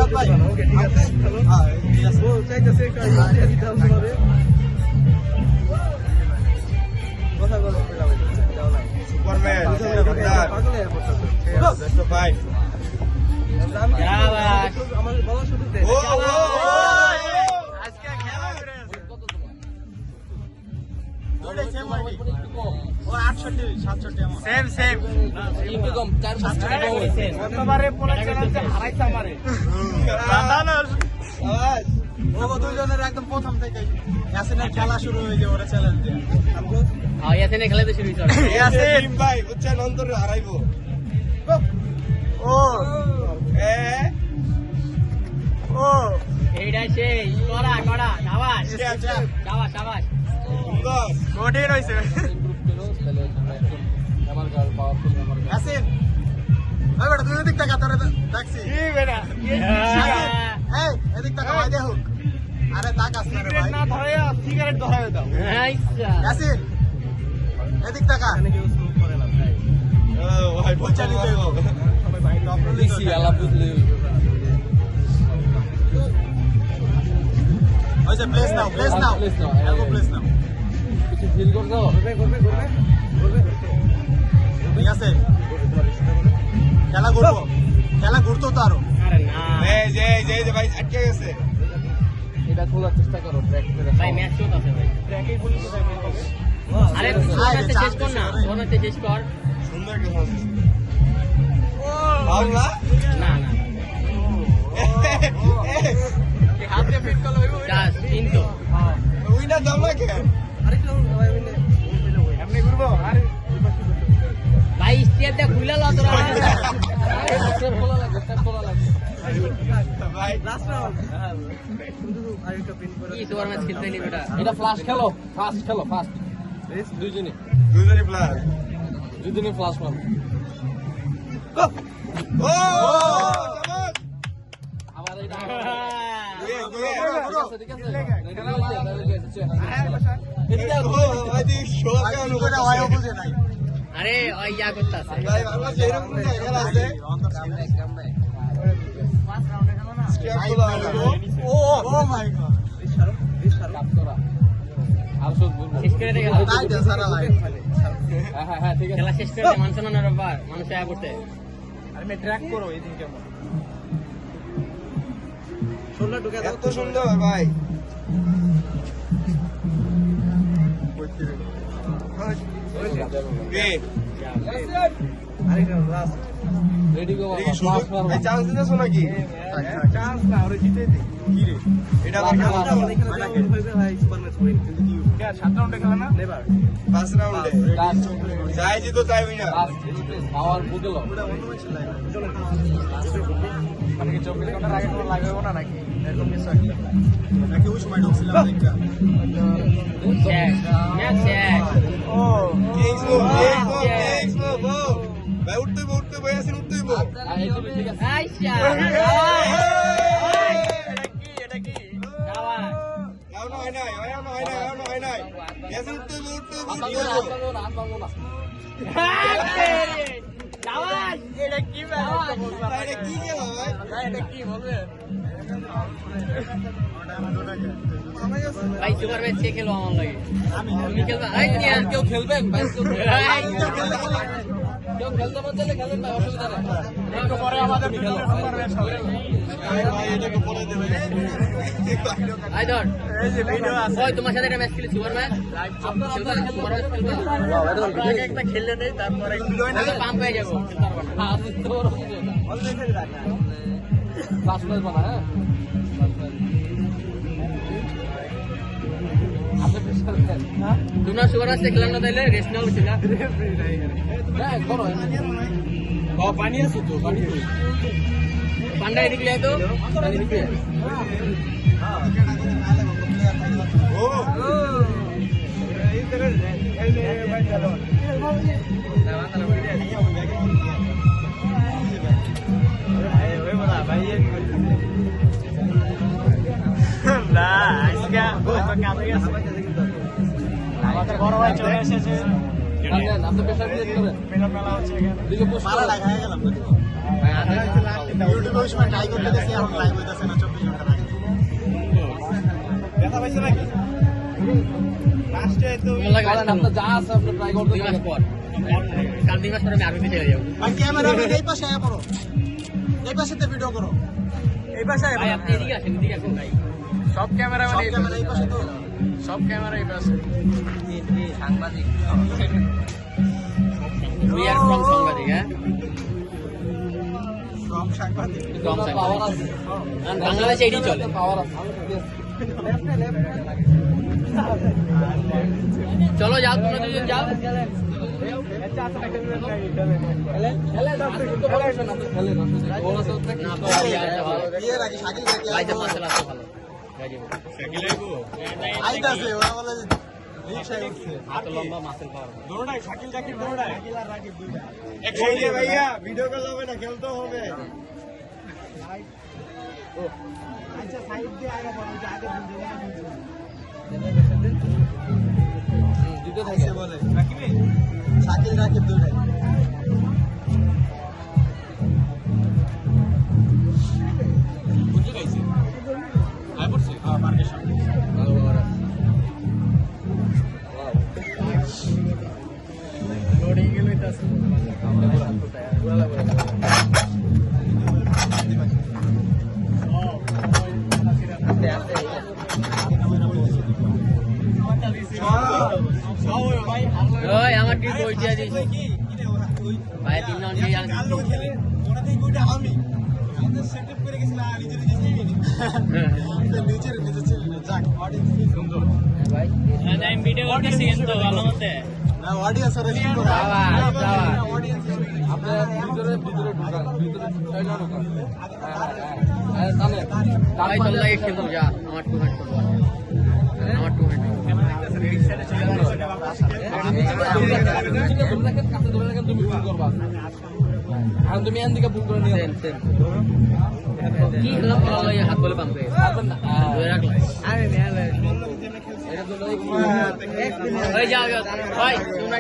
ওকে ঠিক আছে ও চাইতেছে কথা বলো সুপারম্যান ভাই আমার বলা শুরুতে আজকে খেলা করে সেম সেম একটু কম 4-5 টাকা কম হয়েছে গতবারে পুরো চ্যালেঞ্জে হারাইছে আমারে ও দুইজনের একদম প্রথম থেকে ইয়াসিনের খেলা শুরু হয়ে যায় ওরা চ্যালেঞ্জ দিয়ে হ্যাঁ ইয়াসিনের খেলা তো শুরু হইছে ইয়াসিন ভাই বুঝছেন অন্তর হারাইবো ও এ ও এইটা সেই কড়া কড়া শাবাশ শাবাশ শাবাশ সুন্দর কঠিন হইছে ইয়াসিন এই বেটা তুই এদিক টাকা তোরে দেখছি কি বেটা এই এদিক টাকা ভাই দেখো আরে তাকাস না রে ভাই না ধরে সিগারেট ধরায় দাও আচ্ছা ইয়াসিন এদিক টাকা ও ভাই পচা নিতে হবে সবাই ভাই টপ দিছি আলা বুঝলে ওই যে প্লেস নাও এলবো প্লেস নাও কিছু ফিল করছো করবে ঠিক আছে খেলা ঘুরতো তো আরো আরে না এই যে ভাই আটকে গেছে এটা খোলার চেষ্টা করো ট্র্যাক করে ভাই ম্যাচ চলতেছে ভাই ট্র্যাকে খুলি তো আরে তোমরা শেষ কর না তোমরা শেষ কর সুন্দর কি হবে ও বাংলা না না কি হাতে ফিট করলো জাস্ট তিনটো উইনার দাম না কেন আরেকটু ভাই এমনি ঘুরবো আরে ভাই স্টেপ দা খুলে লাও তোরা স্টেপ খোলা লাগে ভাই লাস্ট রাউন্ড শুধু আরেকটা পিন করে কি সুপার ম্যাচ খেলতে নি বেটা এটা ফ্লাশ খেলো ফাস্ট দুইজনে দুজনই প্লাস ফ্লাশ মারো ও আবার এটা ঠিক আছে ভাই শোক করে হয় বুঝে নাই আরে ওই ইয়া করতেছে ভাই বাংলা যেরকম খেলা আছে স্টেপ গুলো ও মাই গড কাপ করা আর সব বলবো শেষ করে দেখে তাই দে সারা ভাই হ্যাঁ ঠিক আছে খেলা শেষ করে মানুষ না রবার মানুষ আয়া করতে আরে মে ট্র্যাক করো এই দিন কেমন শোল্ডার ঢুকে দাও এত সুন্দর ভাই কে আরেকটা লাস্ট রেডি গো দেখি বাবা ফ্লাশ সুযোগ মারো চান্স দিতেছো নাকি চান্স না ওরে জিতে দে কি রে এটা আবার খেলা আমরা এখানে রাউন্ড হইবে ভাই সুপার ম্যাচ উইন কিন্তু কি কে 7 রাউন্ডে খেলা না নেভার ফার্স্ট রাউন্ডে যাই জিতো তাই উইনার পাওয়ার বুঝলো ওটা অন্য ম্যাচ লাগে চলো মানে কি 24 ঘন্টার আগে কোনো লাগাবো না নাকি এরকম কিছু একটা নাকি ওই সময় ঢুকছিলাম দেখা শেষ ম্যাচ শেষ ও কিংস গো ভাই উঠতে ভাই আসেন উঠতে ঠিক আছে আইসা এটা কি শাবাশ নাও না হয় নাই আসেন উঠতে হাত ভাঙো না শাবাশ এটা কি এটা কি খেলা ভাই এটা কি বলবে ভাই সুপার ম্যাচ কে খেলো আমার লাগে তুমি খেলবা আই নিয়া কেউ খেলবেন ভাই কেউ খেলতে মন চাইলে খেলেন ভাই অসুবিধা নেই একটু পরে আমাদের খেলো সুপার ম্যাচ হবে ভাই এটাকে পরে দেবে আই ধর এই যে ভিডিও আছে ওই তোমার সাথে একটা ম্যাচ খেলি সুপার ম্যাচ সুপার ম্যাচ খেলবা আগে একটা খেললে নেই তারপরে পাম্প হয়ে যাবো খেলতে পারবো না আর তো বড় কিছু না ফ্লাশ মারো না হ্যাঁ আপনি প্রেসার দেন তোমরা সুপার ম্যাচ খেলাম না তাইলে রেস্ট নাও ছিল হ্যাঁ করো পানি আছে তো পানি তো পান্ডা এদিকে তো পানি দিবে ও এই ভাই চলো না আজকে কাজে গেছে আমাদের বড় ভাই চলে এসেছে আপনি প্রেসার দিয়ে করেন মেলা হচ্ছে দিকে পোস্ট মারা লাগায় গেলাম ইউটিউবে ওই সময় ট্রাই করতে গেছি, এখন লাইভ হইতেছে না 24 ঘন্টা লাগে। ব্যথা পাইছে নাকি? লাস্টে তো আপনার যা আছে আপনি ট্রাই করতে 2 মাস পর কাল 2 মাস পরে আমি আর্মিতে চলে যাবো। ভাই ক্যামেরাম্যান এই পাশে আয়া পড়ো, এই পাশেতে ভিডিও করো, এই পাশে আয়া ভাই পড়ো। আপনি এদিকে আসেন, এদিকে আসেন ভাই। সব ক্যামেরা সব ক্যামেরা এই পাশে তো। সব ক্যামেরা এই পাশে সাংবাদিক উই আর ফ্রম সাংবাদিক, হ্যাঁ সব সাংবাদিক। ফ্রম পাওয়ার সাংবাদিক। আছে বাংলাদেশে এটাই চলে। পাওয়ার আছে চলো যাও, তোমরা দুজন যাও। না বাবা, বিয়ের আগে শাকিল ভাই কি ভাই তো আয়া মাসাল আছে ভালো। গাজীপুর। আইতাছে, ওরা বলে রিকশায় উঠছে। এত লম্বা মাসেল পাওয়ার। দৌড়াই শাকিল জাকির দৌড়াই শাকিল আর রাকিব দুইটা। একসাথে ভাইয়া ভিডিও কল হবে না, খেলতে হবে। আচ্ছা সাইড দিয়ে আয়া পড়ো, যে আগে ভিডিও দুটো থাকে আইছে বলে শাকিল রাকিব দুইটাই। বুঝতে গাইছে আয় পড়ছে হ্যাঁ, মার্কের সামনে। ভালো খবর আছে। লোডিং গেল হইতাছে ওই আমার কি বই দিয়া দিস ভাই, 3 রাউন্ড দিয়ে জান। নিচের নিচে ছিল না, যাক অডিয়েন্স সুন্দর। ভাই আমি ভিডিও করতেছি কিন্তু ভালো মতে। না অডিয়েন্স ওরা কি করে? বাবা, বাবা। অডিয়েন্স আপনার ভিতরে ঢুকান, ভিতরে ঢুকাইলে ঢুকান। হ্যাঁ টানে ভাই চল লাগে খেলবো, যা আমার 2 মিনিট করবো। আমার 2 মিনিট। তুমি ফোন করবা এখন তুমি এন দিকে ফোন করে নিয়ে সেম সেম কি হলো, ভালো হাত বলে পাম্পে ধরে রাখলাম। এটা তো ওই যাও যাও ভাই তোমরা